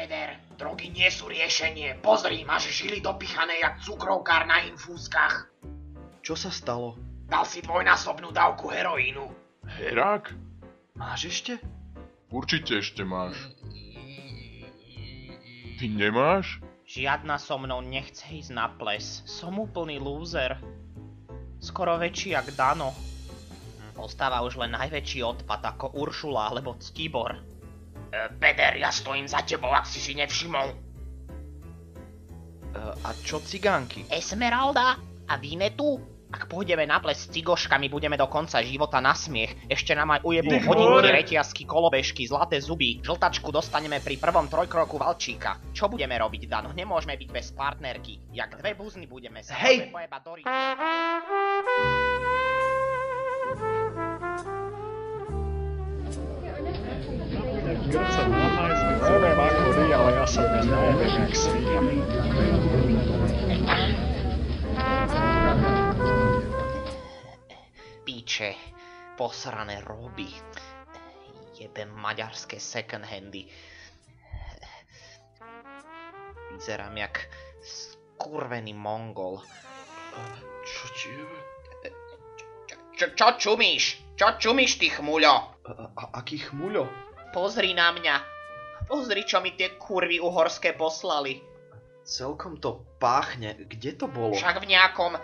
Peder, drogy nie sú riešenie. Pozri, máš žily dopichané jak cukrovkár na infúzkach. Čo sa stalo? Dal si dvojnásobnú dávku heroínu. Herák? Máš ešte? Určite ešte máš. Ty nemáš? Žiadna so mnou nechce ísť na ples. Som úplný lúzer. Skoro väčší jak Dano. Ostáva už len najväčší odpad ako Uršula alebo Ctibor. Peder, ja stojím za tebou, ak si nevšimol. A čo cigánky? Esmeralda a Vinetu? Ak pôjdeme na ples s cigoškami, budeme do konca života na smiech. Ešte nám aj ujebú hodinky, reťazky, kolobežky, zlaté zuby. Žltačku dostaneme pri prvom trojkroku Valčíka. Čo budeme robiť, Dano? Nemôžeme byť bez partnerky. Jak dve buzny budeme sa pojebať do ríča. Keď sa nahájsť, neviem ako vy, ale ja sa dnes najebem jak svinia. Píče, posrané roby. Jebem maďarské second handy. Vyzerám jak skurvený Mongol. Čo ti je? Čo čumíš? Čo čumíš, ty chmuľo? Aký chmuľo? Pozri na mňa. Pozri, čo mi tie kurvy uhorské poslali. Celkom to páchne. Kde to bolo? Však v nejakom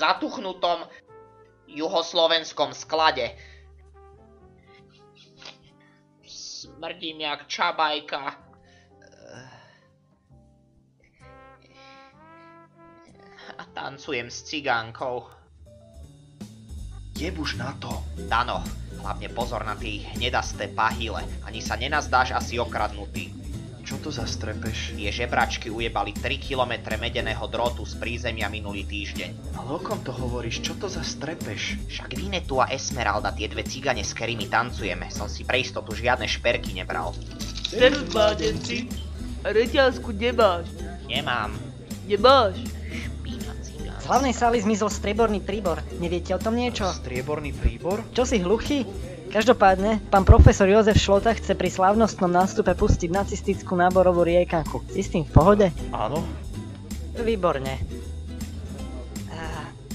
zatuchnutom juhoslovenskom sklade. Smrdím jak čabajka. A tancujem s cigánkou. Jebuš na to. Dano, hlavne pozor na tie hnedasté pahyle. Ani sa nenazdáš asi okradnutý. Čo to za strepeš? Tie žebračky ujebali 3 kilometre medeného drôtu z prízemia minulý týždeň. Ale o kom to hovoríš? Čo to za strepeš? Však Vinetu a Esmeralda, tie dve cigane, s ktorými tancujeme. Som si pre istotu žiadne šperky nebral. Servus, mládenci. A reťazku nemáš? Nemám. Nemáš? Špína cigán. Z hlavnej sály zmizol strieborný príbor. Neviete o tom niečo? Strieborný príbor? Čo si hluchý? Každopádne, pán profesor Jozef Šlota chce pri slávnostnom nástupe pustiť nacistickú náborovú riekanku. Si s tým v pohode? Áno. Výborne.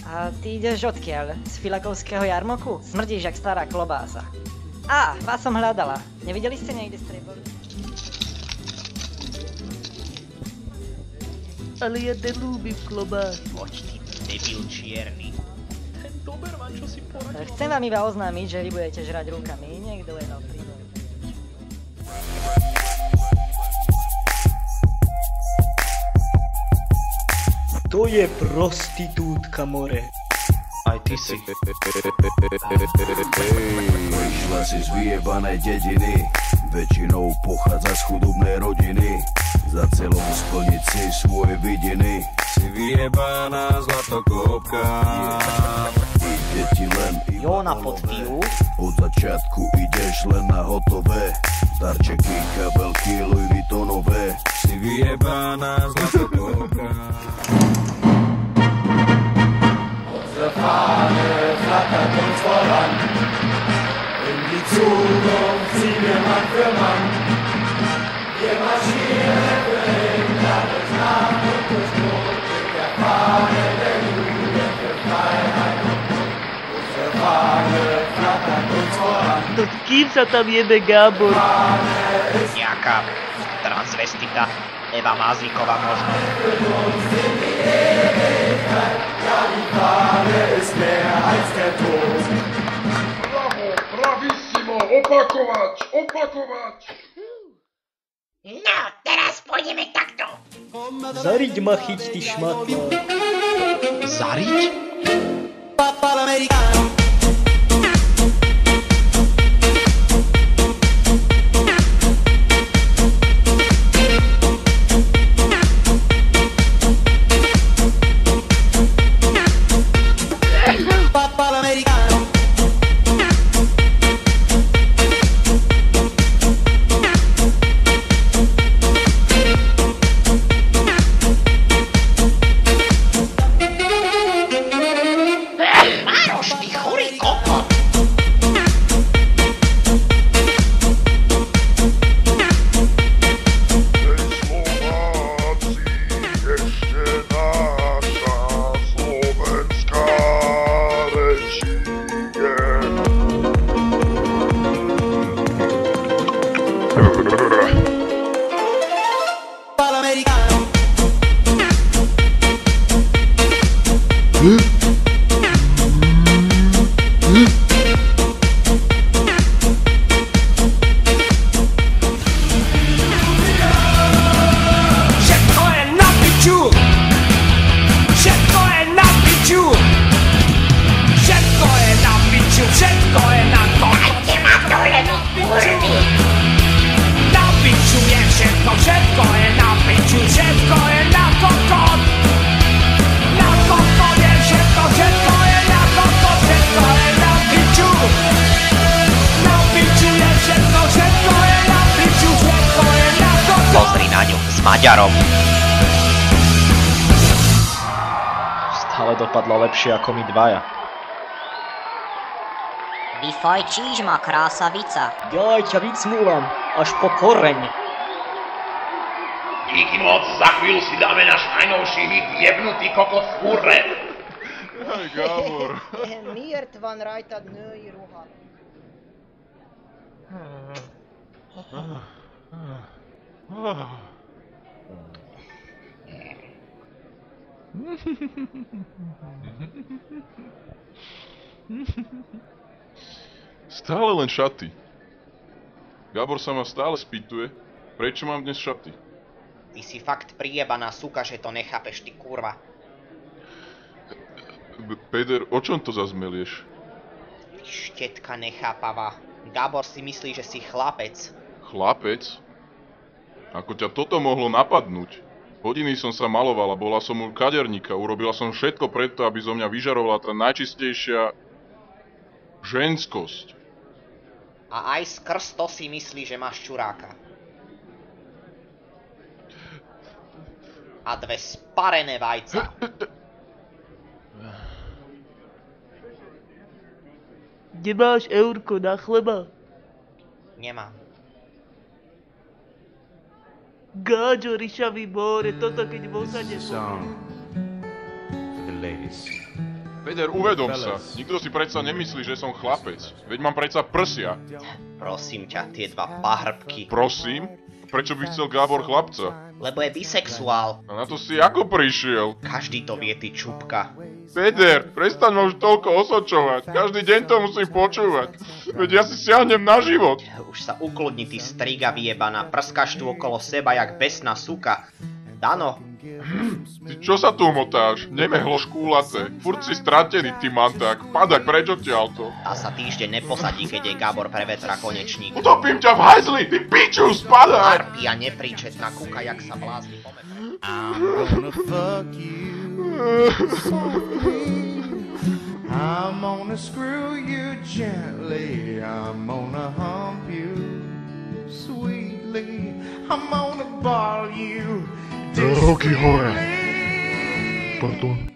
A ty ideš odkiaľ? Z Filakovského jarmoku? Smrdíš jak stará klobása. Vás som hľadala. Nevideli ste niekde strieborný? Ale ja nelúbim klobás. Poď ty, debil čierny. Ten Doberman, čo si poradil? Chcem vám iba oznámiť, že vy budete žrať rukami. Niekto jedol príbor. To je prostitútka, more. Aj ty si. Vyšla si z vyjebanej dediny, väčšinou pochádza z chudobnej rodiny. Za celou splniť si svoje vidiny. Si vyjebaná zlatokopka. Ide ti len Jo na podpijú. Od začiatku ideš len na hotové. Darčeky, kabelky, Louis Vuittonové. Si vyjebaná zlatokopka. Unsere Fahne flattert uns voran. In die Zukunft ziehen wir Mann für Mann. Wir marschieren für England durch Nacht und durch Not. Mit der Fahne der Jugend für Freiheit und Mut. Unsere Fahne flattert uns voran. To s kým sa tam jebe Gábor? Nejaká transvestita. Eva Mazíková možno. Ja, die Fahne ist mehr als der Tod. Bravo, bravissimo, opakovať, opakovať. No, teraz pôjdeme takto. Zariď ma chyť, ty šmatla. Zariť? Papa l'americano. Papa l'americano. Maroš, ty chorý kokot. Všetko je na piču! Všetko je na piču! Všetko je na piču! Všetko je na kokot! Na piču je všetko! Všetko je na piču! Všetko je na kokot! Na kokot je všetko! Všetko je na kokot! Všetko je na piču! Na piču je všetko! Všetko je na piču! Všetko je na kokot! Pozri na ňu, s Maďarom. Stále dopadla lepšie ako my dvaja. Vyfajčíš ma, krásavica. Ja ťa vycmúvam, až po koreň. Díky moc, za chvíľu si dáme náš najnovší hit Jebnutý kokot v kurve. Aj Gábor. Miért van rajtad női ruha? Stále len šaty. Gábor sa ma stále spýtuje, prečo mám dnes šaty. Ty si fakt prijebaná suka, že to nechápeš, ty kurva. Peter, o čom to zas melieš? Ty štetka nechápava. Gábor si myslí, že si chlapec. Chlapec? Ako ťa toto mohlo napadnúť? Hodiny som sa malovala, bola som u kaderníka, urobila som všetko preto, aby zo mňa vyžarovala tá najčistejšia ženskosť. A aj skrz to si myslí, že máš čuráka. A dve sparené vajca. Nemáš eurko na chleba? Nemám. Gáďo, ryšavý more, toto keď v osade Peter, uvedom sa. Nikto si predsa nemyslí, že som chlapec. Veď mám predsa prsia. Prosím ťa, tie dva pahrbky. Prosím? Prečo by chcel Gábor chlapca? Lebo je bisexuál. A na to si ako prišiel? Každý to vie, ty čupka. Peter, prestaň ma už toľko osočovať. Každý deň to musím počúvať. Veď ja si siahnem na život. Už sa ukludni, ty striga vyjebaná. Prskáš tu okolo seba jak besná suka. Dano. Ty čo sa tu motáš? Nemehlo škúlace. Furt si stratený, ty manták. Padaj preč odtiaľto. Tá sa týždeň neposadí, keď jej Gábor prevetra konečník. Utopím ťa v hajzli, ty piču, spadaj! Arpia nepríčetná kuka, jak sa blázni po metre. I'm gonna fuck you softly. I'm gonna screw you gently. I'm gonna hump you sweetly. I'm gonna ball you. Ruky hore. Pardon.